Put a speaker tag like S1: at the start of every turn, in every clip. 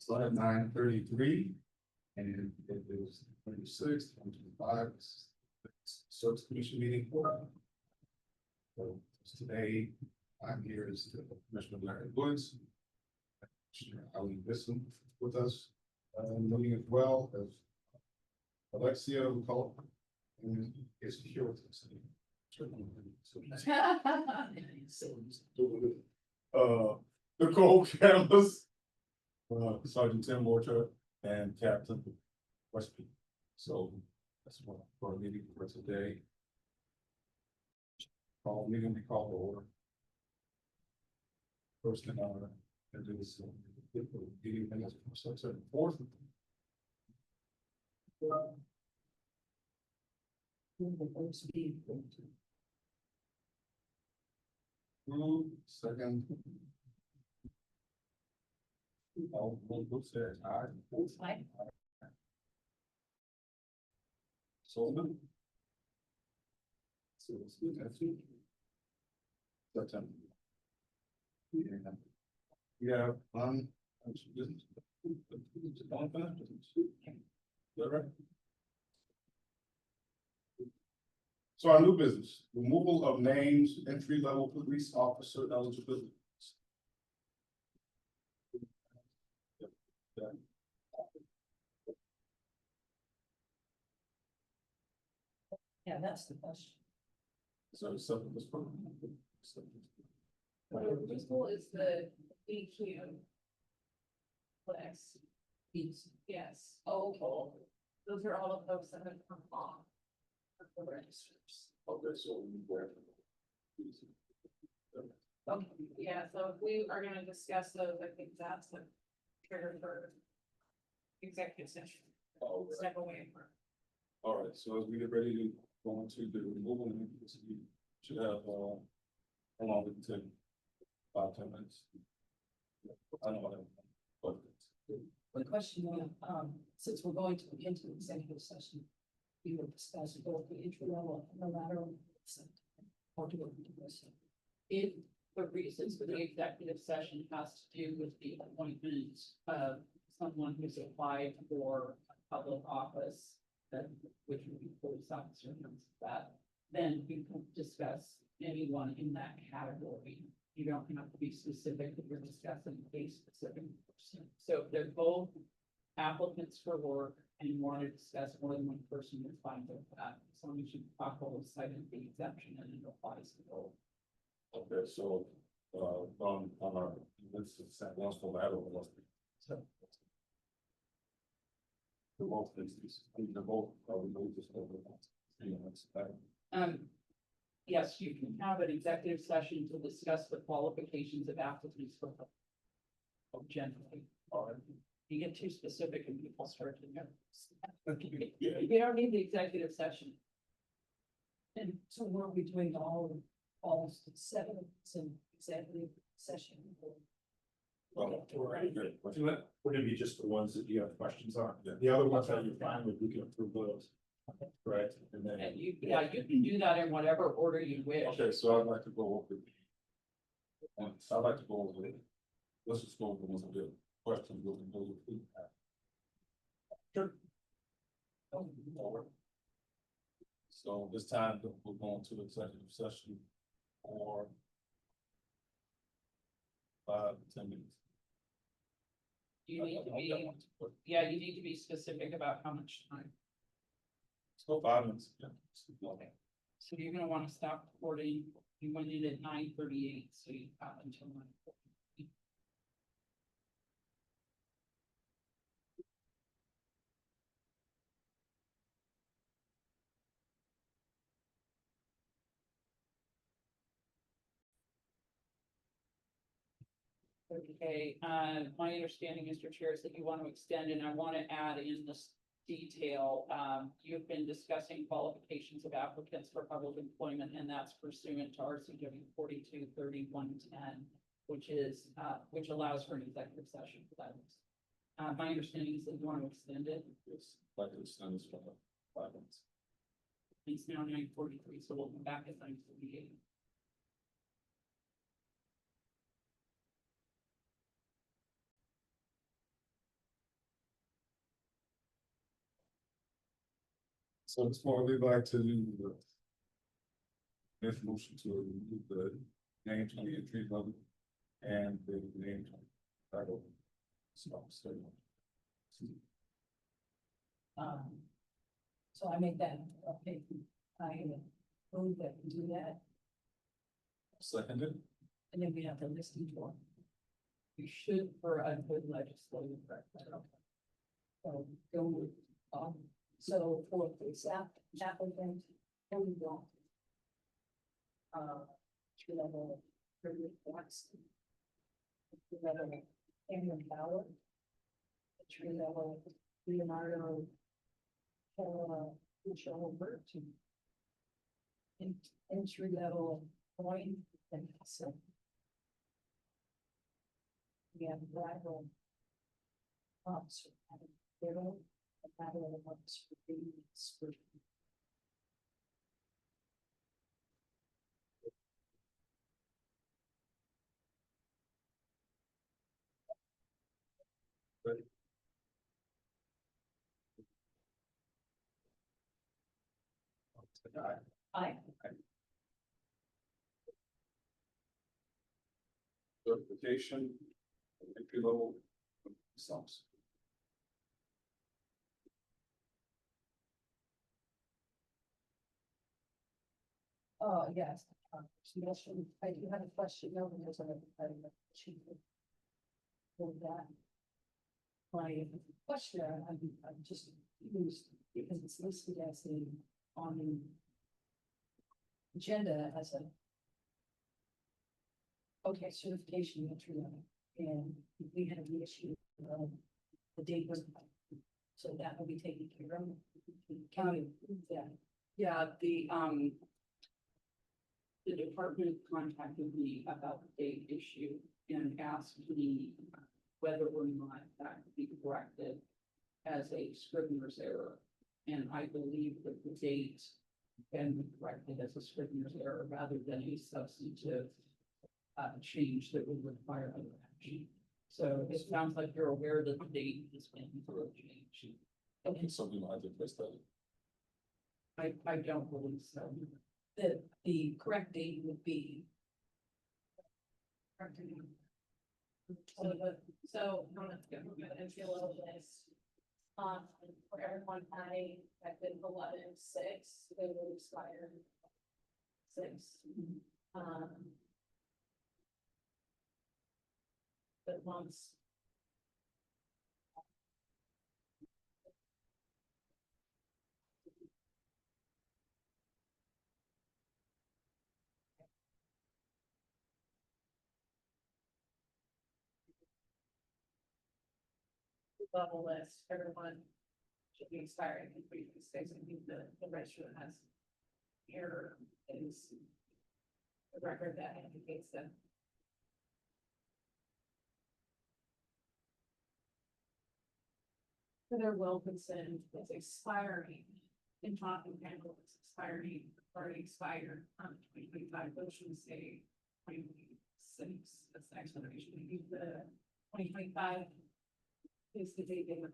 S1: Slide 933, and it is 26, 25. Search Commission meeting. So today, I'm here as the Commissioner Larry Woods. Commissioner Ali Bisson with us, meeting as well as Alexia McCullough, and is here with us. Nicole Catalyst, Sergeant Tim Mortar, and Captain Westby. So that's what for our meeting for today. Call meeting, we call to order. First in our and do this meeting minutes for September 4th. Second. All votes there, aye. Sullivan. So let's do that. September. Yeah, business. Is that right? So our new business, removal of names, entry level police officer eligibility.
S2: Yeah, that's the question.
S1: So something was.
S3: Removal is the EQ. Flex. Yes. Oh, those are all of those that have come off of the registers.
S1: Okay, so where?
S3: Okay, yeah, so if we are gonna discuss those, I think that's the trigger for executive session.
S1: All right.
S3: Step away from.
S1: All right, so as we get ready to go into the removal, we should have, how long would it take? 5-10 minutes. I don't know. But
S2: Quick question, since we're going to into executive session, we will discuss both the entry level and the lateral. Or do we
S4: If the reasons for the executive session has to do with the appointment of someone who's applied for a public office, then which would be police officer, that, then you can discuss anyone in that category. You don't have to be specific if you're discussing a specific person. So if they're both applicants for work and you want to discuss more than one person, you're fine with that. As long as you properly cited the exemption and it applies to both.
S1: okay, so on our list of set once for lateral, let's be.
S4: So
S1: The both these, the both are removed just over.
S4: yes, you can have an executive session to discuss the qualifications of applicants for. Generally, or you get too specific and people start to know. You don't need the executive session.
S2: And so were we doing all 7 in executive session?
S1: Well,
S5: Would it be just the ones that you have questions on?
S1: Yeah.
S5: The other ones that you're fine with, we can approve those. Right, and then.
S4: And you can do that in whatever order you wish.
S1: okay, so I'd like to go over. I'd like to go over it. Let's just go over the ones that have questions. We'll go over.
S4: Sure.
S1: So this time we're going to executive session for 5-10 minutes.
S4: You need to be, yeah, you need to be specific about how much time.
S1: Let's go 5 minutes. Yeah.
S4: Okay. So you're gonna wanna stop recording. You went in at 9:38, so you have until 9:40. Okay, my understanding, Mr. Chair, is that you want to extend, and I want to add in this detail. You've been discussing qualifications of applicants for public employment, and that's pursuant to RCW 423110, which is, which allows for an executive session for that. My understanding is that you want to extend it.
S1: Yes, like to extend this for 5 minutes.
S4: It's now 9:43, so we'll come back at 9:48.
S1: So this morning we'd like to do the. This motion to remove the name on the entry level and the name title. So.
S2: So I make that, okay, I move that we do that,
S1: Seconded.
S2: and then we have to list each one.
S4: You should for a good legislative record.
S2: So go with, so for the applicant, we want. Tree level, River Watts. Tree level, Cameron Power. Tree level, Leonardo. Michelle Burton. Entry level, Point and so. We have rival. Officer, Darrell, and Madeline Officer, Spring. Aye.
S1: Certification, entry level. Songs.
S2: Yes, suggestion, I do have a question, no, there's a chief. For that. My question, I'm just used, because it's listed as a, on the. Agenda as a. Okay, certification entry level, and we had the issue of the date was. So that will be taken care of. Can we approve that?
S4: Yeah, the department contacted me about the date issue and asked me whether or not that could be corrected as a scrivener's error. And I believe that the date can be corrected as a scrivener's error rather than a substantive change that would require other action. So it sounds like you're aware that the date is going through a change.
S1: Okay, so we might have to address that.
S4: I don't believe so.
S2: The correct date would be.
S3: So I'm gonna go through the entry level list. For everyone, I've been 11/6, they will expire. 6. But once. Level list, everyone should be expiring in 3/6. I think the register that has error is the record that indicates that. Heather Wilkinson is expiring, and Jonathan Campbell is expiring, already expired on 2025, those should say 2026, that's the next one, we should use the 2025. Is the date they were.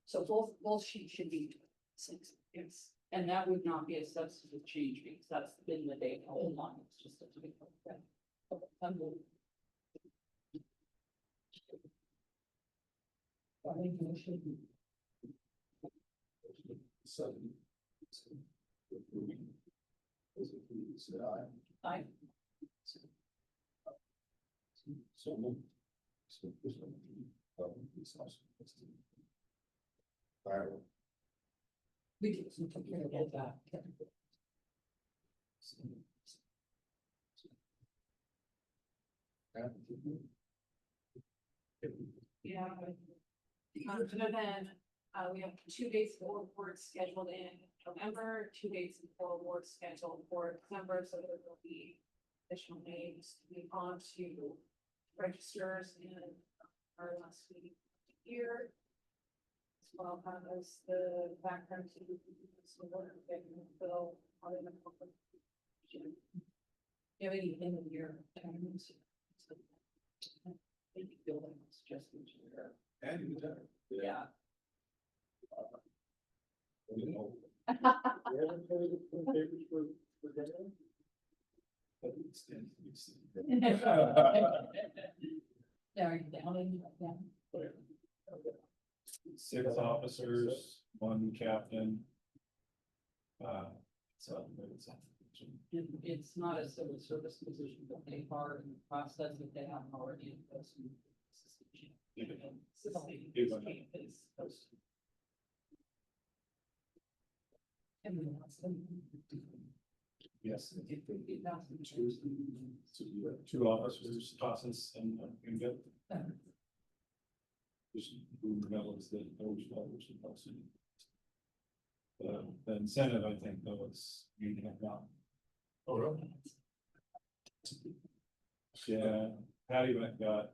S2: So both sheets should be 6.
S3: Yes.
S4: And that would not be a substantive change because that's been the date all along. It's just a typical.
S1: Seven. Say aye.
S2: Aye.
S1: So moved. So this one, this also. Viral.
S2: We can take care of that.
S3: Yeah. So then, we have 2 dates for awards scheduled in November, 2 dates for awards scheduled for December, so there will be additional names to be on to registers in our last meeting here. As well as the background to some work that we fill out in the public.
S2: Do you have any end of year tournaments?
S4: Maybe buildings just in general.
S1: And you done.
S4: Yeah. Are you down in, down?
S5: Six officers, one captain. So it's.
S4: It's not a civil service position, but they are in the process if they haven't already in place.
S5: Yes. Two officers, Tosses and Good. Just who develops the those levels of policy. The incentive, I think, though, it's you have not. Oh, really? Yeah, Patty went got,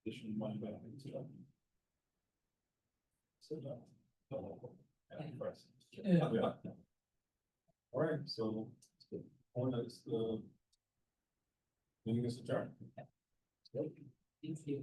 S5: additional money back into it. So, yeah. All right, so, one is the. Meeting is adjourned.
S4: Thank you.